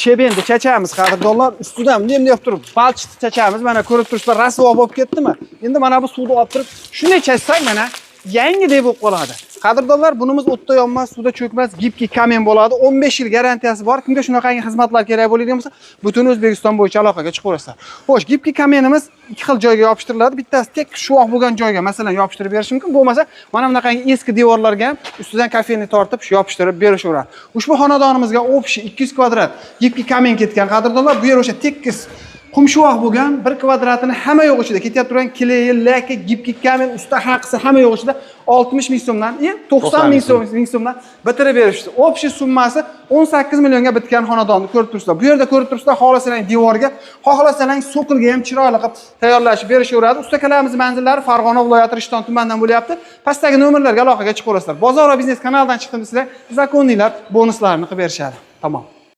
Shebenda chachamiz qadrdonlar, ustidan bunday turib, balchiqni chachamiz. Mana ko'rib turibsizlar, rasvo bo'lib ketdimi? Endi mana bu suvni olib turib, shuni chachsak mana yangidek bo'lib qoladi. Qadrdonlar, bunimiz o'tda yonmas, suvda cho'kmas, gibki kamen bo'ladi. 15 yil garantiyasi bor. Kimga shunaqangi xizmatlar kerak bo'ladigan bo'lsa, butun O'zbekiston bo'yicha aloqaga chiqaverasizlar. Xo'sh, gibki kamenimiz ikki xil joyga yopishtiriladi. Bittasi tek shuvoq bo'lgan joyga, masalan, yopishtirib berish mumkin. Bo'lmasa, mana bunaqangi eski devorlarga ham ustidan kafeni tortib, shu yopishtirib berishaveradi. Ushbu xonadonimizga общий 200 kvadrat gibki kamen ketgan qadrdonlar, bu yer o'sha tekis qumshuvoq bo'lgan 1 kvadratini hamma yo'q ichida ketyapti turgan kley, laka, gibki kamen, usta haqisi hamma yo'q ichida 60 ming so'mdan, 90 ming so'mdan bitirib berishdi. Общий summasi 18 millionga bitgan xonadonni ko'rib turibsizlar. Bu yerda ko'rib turibsizlar, xohlasangiz devorga, xohlasangiz so'qilga ham chiroyli qilib tayyorlashib berishaveradi. Ustakalarimiz manzillari Farg'ona viloyati Rishton tumanidan bo'lyapti. Pastdagi nomerlarga aloqaga chiqaverasizlar. Bozor va biznes kanalidan chiqdim sizlar, zakonnilar bonuslarni qilib berishadi. Tamom.